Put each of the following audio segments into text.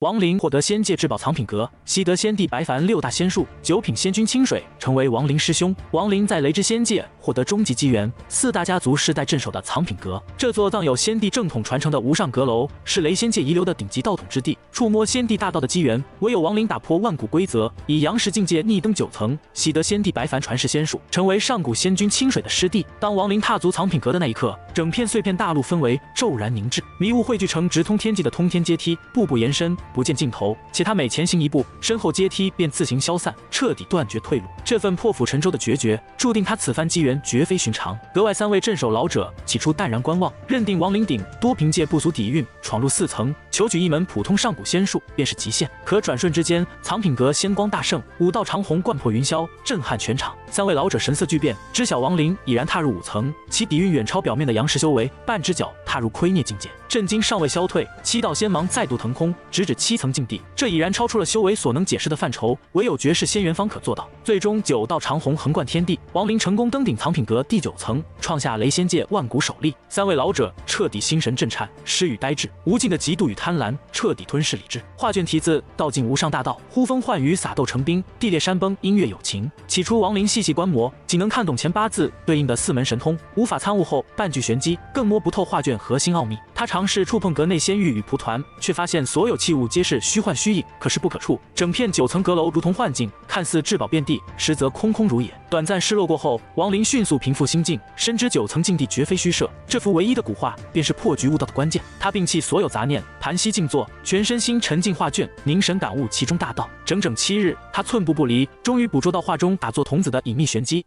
王林獲得仙界至寶藏品閣，習得仙帝白矾6大仙術，9品仙君清水成為王林師兄。王林在雷之仙界獲得終極機緣，4大家族世代鎮守的藏品閣。這座藏有仙帝正統傳承的無上閣樓，是雷仙界遺留的頂級道統之地。觸摸仙帝大道的機緣，唯有王林打破萬古規則，以陽石境界逆登9層，習得仙帝白矾傳世仙術，成為上古仙君清水的師弟。當王林踏足藏品閣的那一刻，整片碎片大陸氛圍驟然凝滯，迷霧匯聚成直通天際的通天階梯，步步延伸，不見盡頭。且他每前行一步，身後階梯便自行消散，徹底斷絕退路。這份破釜沉舟的決絕，注定他此番機緣絕非尋常。閣外3位鎮守老者起初淡然觀望，認定王林頂多憑借不俗底蘊闖入4層，求取一門普通上古仙術便是極限。可轉瞬之間，藏品閣仙光大盛，5道長虹貫破雲霄，震撼全場。3位老者神色巨變，知曉王林已然踏入5層，其底蘊遠超表面的陽石修為，半只腳踏入虧孽境界。震驚尚未消退，7道仙芒再度騰空，直指7層境地。這已然超出了修為所能解釋的範疇，唯有絕世仙緣方可做到。最終9道長虹橫貫天地，王林成功登頂藏品閣第9層，創下雷仙界萬古首例。3位老者徹底心神震顫，失語呆滯，無盡的嫉妒與貪婪徹底吞噬理智。畫卷題字：道盡無上大道，呼風喚雨灑豆成冰，地裂山崩音樂有情。起初王林細細觀摩，僅能看懂前8字對應的4門神通，無法參悟後半句玄機，更摸不透畫卷核心奧秘。他嘗試觸碰閣內仙玉與蒲團，卻發現所有器物皆是虛幻虛影，可視不可觸。整片9層閣樓如同幻境，看似至寶遍地，實則空空如也。短暫失落過後，王林迅速平復心境，深知9層境地絕非虛設，這幅唯一的古畫便是破局悟道的關鍵。他摒棄所有雜念，盤膝靜坐，全身心沉浸畫卷，凝神感悟其中大道。整整7日，他寸步不離，終於捕捉到畫中打作童子的隱秘玄機。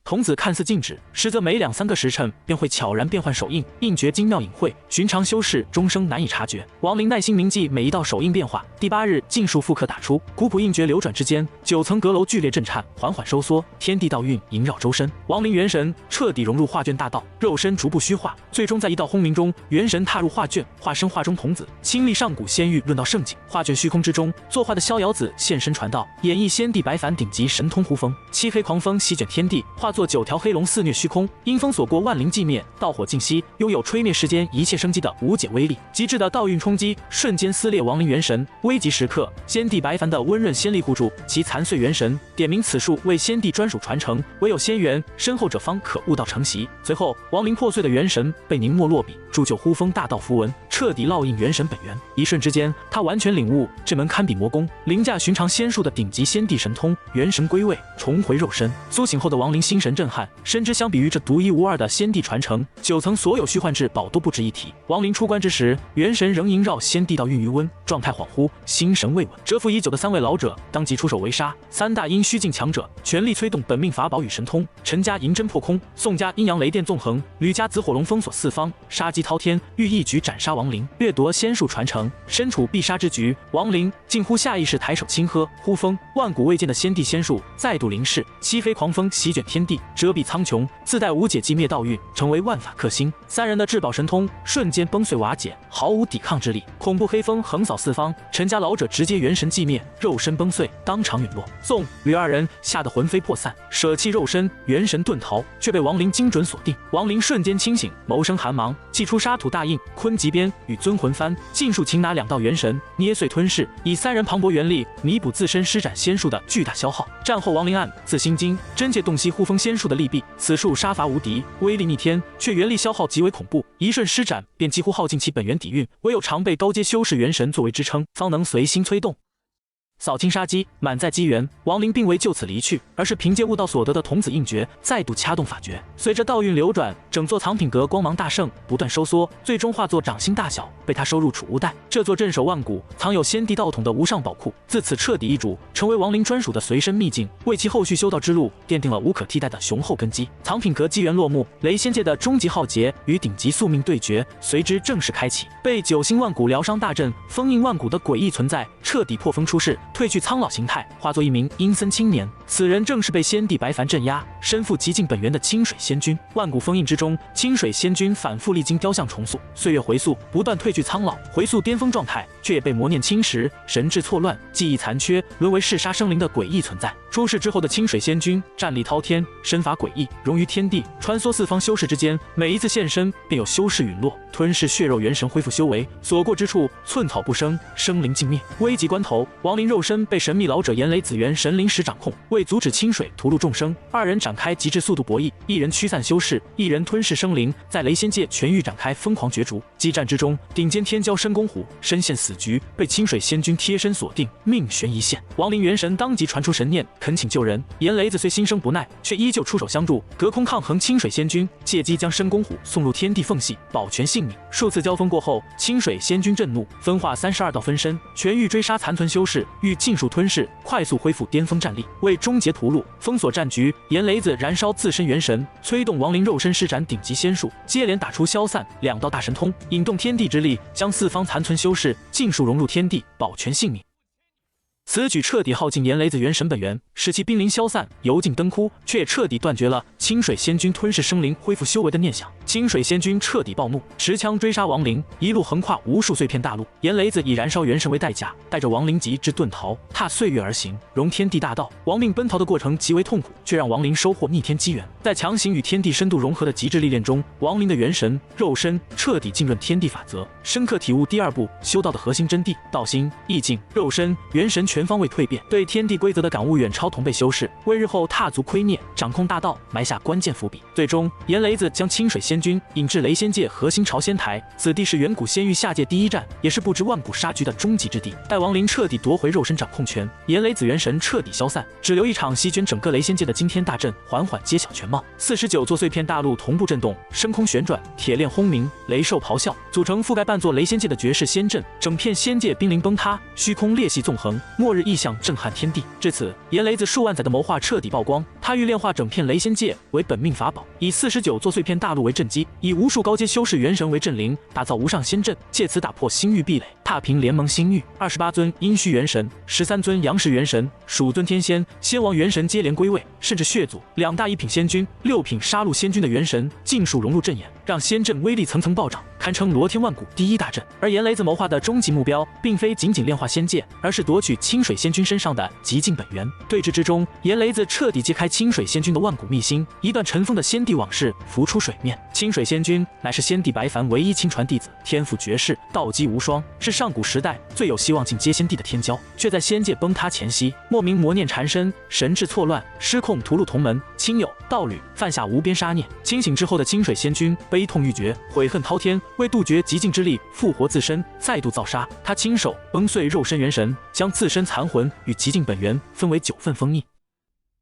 童子看似靜止，實則每2、3個時辰便會悄然變換手印，印訣精妙隱晦，尋常修士終生難以察覺。王林耐心銘記每一道手印變化，第8日盡數複刻打出，古樸印訣流轉之間，9層閣樓劇烈震顫，緩緩收縮，天地道運縈繞周身。王林元神徹底融入畫卷大道，肉身逐步虛化，最終在一道轟鳴中，元神踏入畫卷，化身畫中童子，親歷上古仙域論道盛景。畫卷虛空之中，作畫的逍遙子現身傳道，演繹仙帝白矾頂級神通呼風。漆黑狂風席捲天地，化作9條黑龍肆虐虛空，陰風所過萬靈寂滅，道火盡息，擁有吹滅世間一切生機的無解威力。極致的道運衝擊瞬間撕裂王林元神，危急時刻，仙帝白矾的溫潤仙力護住其殘碎元神，點明此術為仙帝專屬傳承，唯有仙緣深厚者方可悟道成習。隨後，王林破碎的元神被凝墨落筆，鑄就呼風大道符文，徹底烙印元神本源。一瞬之間，他完全領悟這門堪比魔功、凌駕尋常仙術的頂級仙帝神通。元神歸位，重回肉身。蘇醒後的王林心神震撼，深知相比於這獨一無二的仙帝傳承，9層所有虛幻至寶都不值一提。王林出關之時，元神仍縈繞仙帝道運餘溫，狀態恍惚，心神未穩。蟄伏已久的3位老者當即出手圍殺。3大陰虛境強者全力催動本命法寶與神通，陳家銀針破空，宋家陰陽雷電縱橫，呂家紫火龍封鎖4方，殺機滔天，欲一舉斬殺王林，掠奪仙術傳承。身處必殺之局，王林近乎下意識抬手輕喝，呼風，萬古未見的仙帝仙術再度臨世，漆飛狂風席捲天地，遮蔽蒼穹，自帶無解寂滅道運，成為萬法克星。3人的至寶神通瞬間崩碎瓦解，毫無抵抗之力。恐怖黑風橫掃4方，陳家老者直接元神寂滅，肉身崩碎，當場隕落。宋、呂2人嚇得魂飛魄散，捨棄肉身，元神遁逃，卻被王林精準鎖定。王林瞬間清醒，眸生寒芒，祭出沙土大印、坤極鞭與尊魂幡，盡數擒拿2道元神，捏碎吞噬，以3人磅礴元力彌補自身施展仙術的巨大消耗。戰後，王林暗自心驚，真借洞悉呼風仙術的利弊，此術殺伐無敵，威力逆天，卻元力消耗極為恐怖，一瞬施展便幾乎耗盡其本源底蘊，唯有常備高階修士元神作為支撐，方能隨心催動。掃清殺機，滿載機緣，王林並未就此離去，而是憑借悟道所得的童子印訣，再度掐動法訣。隨着道運流轉，整座藏品閣光芒大盛，不斷收縮，最終化作掌心大小，被他收入儲物袋。這座鎮守萬古、藏有仙帝道統的無上寶庫，自此徹底易主，成為王林專屬的隨身秘境，為其後續修道之路奠定了無可替代的雄厚根基。藏品閣機緣落幕，雷仙界的終極浩劫與頂級宿命對決隨之正式開啟。被9星萬古療傷大陣封印萬古的詭異存在徹底破風出世，褪去蒼老形態，化作一名陰森青年。此人正是被先帝白凡镇壓，身負极盡本源的清水仙君。万古封印之中，清水仙君反复历经雕像重塑，岁月回溯，不断褪去苍老，回溯巅峰状態，却也被魔念侵蚀，神智錯亂，記憶殘缺，淪為嗜殺生靈的詭異存在。出世之後的清水仙君戰力滔天，身法詭異，融於天地，穿梭四方修士之間，每一次現身便有修士隕落，吞噬血肉元神，恢復修為，所過之處寸草不生，生靈盡滅。危急關頭，亡靈肉身被神秘老者岩雷紫元神灵石掌控，为阻止清水屠戮眾生，二人展開極致速度博弈，一人驅散修士，一人吞噬生靈，在雷仙界全域展開瘋狂角逐。激戰之中，頂尖天骄申公虎身陷死局，被清水仙君貼身鎖定，命懸一線。亡靈元神當即傳出神念，懇請救人。岩雷子雖心生不耐，卻依舊出手相助，隔空抗衡清水仙君，借機將申公虎送入天地縫隙，保全性命。數次交鋒過後，清水仙君震怒，分化32道分身，全域追殺殘存修士，欲盡數吞噬，快速恢復巔峰戰力。為終結屠戮，封鎖戰局，岩雷子燃燒自身元神，催動亡靈肉身施展頂級仙術，接連打出消散2道大神通，引動天地之力，將四方殘存修士盡數融入天地，保全性命。此舉徹底耗盡岩雷子元神本源，使其瀕臨消散，油盡燈枯，卻也徹底斷絕了清水仙君吞噬生靈、恢復修為的念想。清水仙君徹底暴怒，持槍追殺亡靈，一路橫跨無數碎片大陸。岩雷子以燃燒元神為代價，帶着亡靈級之遁逃，踏歲月而行，融天地大道。亡命奔逃的過程極為痛苦，卻讓亡靈收穫逆天機緣。在強行與天地深度融合的極致歷練中，亡靈的元神、肉身徹底浸潤天地法則，深刻體悟第二步修道的核心真諦：道心、意境、肉身、元神全方位蛻變，對天地規則的感悟遠超同輩修士，為日後踏足圭臬、掌控大道埋下關鍵伏筆。最終，岩雷子將清水仙君引至雷仙界核心朝仙台，此地是遠古仙域下界第一站，也是布置萬古殺局的終極之地。待亡靈徹底奪回肉身掌控權，岩雷子元神徹底消散，只留一場席捲整個雷仙界的驚天大陣緩緩揭曉全貌。49座碎片大陸同步震動，深空旋轉，鐵鏈轟鳴，雷獸咆哮，組成覆蓋半座雷仙界的絕世仙陣，整片仙界瀕臨崩塌，虛空裂隙縱橫，末日異象震撼天地。至此，岩雷子數萬載的謀劃徹底曝光。他欲煉化整片雷仙界為本命法寶，以49座碎片大陸為陣基，以無數高階修士元神為鎮靈，打造無上仙陣，借此打破星域壁壘，踏平聯盟星域。28尊陰虛元神、13尊陽實元神、數尊天仙、仙王元神接連歸位，甚至血祖2大1品仙君、6品殺戮仙君的元神盡數融入陣眼，讓仙陣威力層層暴漲，堪稱羅天萬古第一大陣。而岩雷子謀劃的終極目標，並非僅僅煉化仙界，而是奪取清水仙君身上的極盡本源。對峙之中，岩雷子徹底揭開清水仙君的萬古秘辛，一段塵封的先帝往事浮出水面。清水仙君乃是先帝白凡唯一親傳弟子，天賦絕世，道基無雙，是上古時代最有希望進階仙帝的天驕，卻在仙界崩塌前夕，莫名魔念纏身，神智錯亂，失控屠戮同門親友道侶，犯下無邊殺孽。清醒之後的清水仙君悲痛欲絕，悔恨滔天，為杜絕極盡之力復活自身，再度造殺。他親手崩碎肉身元神，將自身殘魂與極盡本源分為9份封印。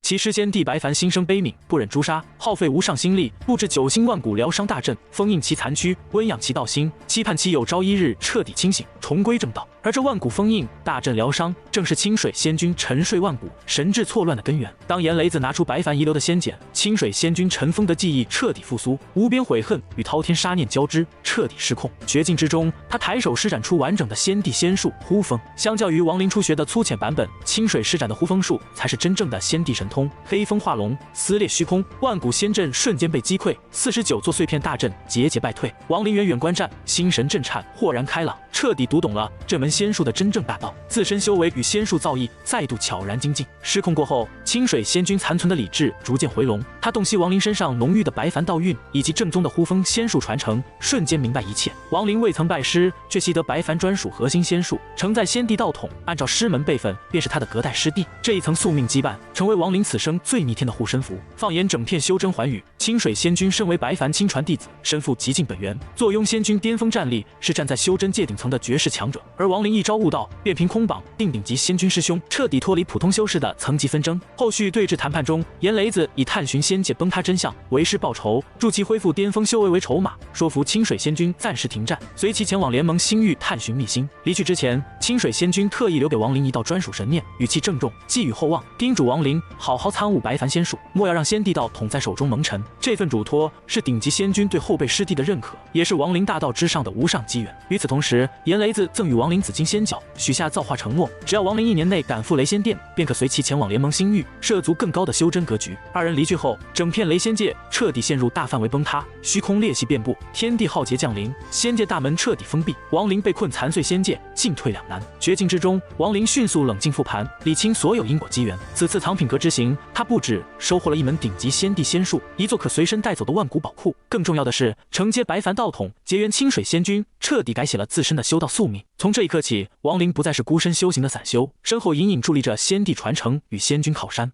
其師先帝白凡心生悲憫，不忍誅殺，耗費無上心力，布置9星萬古療傷大陣，封印其殘軀，溫養其道心，期盼其有朝一日徹底清醒，重歸正道。而這萬古封印、大陣療傷，正是清水仙君沉睡萬古、神智錯亂的根源。當岩雷子拿出白凡遺留的仙鹼，清水仙君塵封的記憶徹底復甦，無邊悔恨與滔天殺念交織，徹底失控。絕境之中，他抬手施展出完整的仙帝仙術呼風。相較於亡靈初學的粗淺版本，清水施展的呼風術才是真正的仙帝神通。黑風化龍，撕裂虛空，萬古仙陣瞬間被擊潰，49座碎片大陣節節敗退。亡靈遠遠觀戰，心神震顫，豁然開朗，徹底讀懂了這門仙術的真正大道，自身修為與仙術造詣再度悄然精進。失控過後，清水仙君殘存的理智逐漸回籠，他洞悉亡靈身上濃郁的白凡道運以及正宗的呼風仙術傳承，瞬間明白一切。亡靈未曾拜師，卻習得白凡專屬核心仙術，承在先帝道統，按照師門輩分，便是他的隔代師弟。這一層宿命羈絆，成為亡靈此生最逆天的護身符。放眼整片修真寰宇，清水仙君身為白凡親傳弟子，身負極盡本源，坐擁仙君巔峰戰力，是站在修真界頂層的絕世強者。而亡靈一朝悟道，便憑空榜定頂級仙君師兄，徹底脫離普通修士的層級紛爭。後續對峙談判中，岩雷子以探尋仙界崩塌真相為師報仇，助其恢復巔峰修為為籌碼，說服清水仙君暫時停戰，隨其前往聯盟星域探尋秘辛。離去之前，清水仙君特意留給亡靈一道專屬神念，語氣鄭重，寄予厚望，叮囑亡靈好好參悟白凡仙術，莫要讓仙帝道統在手中蒙塵。這份囑托是頂級仙君對後輩師弟的認可，也是亡靈大道之上的無上機緣。與此同時，岩雷子贈予亡靈紫金仙角，許下造化話承諾，只要亡靈1年內趕赴雷仙殿，便可隨其前往聯盟星域，涉足更高的修真格局。二人離去後，整片雷仙界徹底陷入大範圍崩塌，虛空裂隙遍布，天地浩劫降臨，仙界大門徹底封閉，亡靈被困殘碎仙界，進退兩難。絕境之中，亡靈迅速冷靜復盤，理清所有因果機緣。此次藏品閣之行，他不止收穫了一門頂級仙帝仙術，一座可隨身帶走的萬古寶庫，更重要的是承接白帆道統，結緣清水仙君，徹底改寫了自身的修道宿命。從這一刻起，亡靈不再是孤身修行的散修，身後隱隱佇立着仙帝傳承與仙君靠山。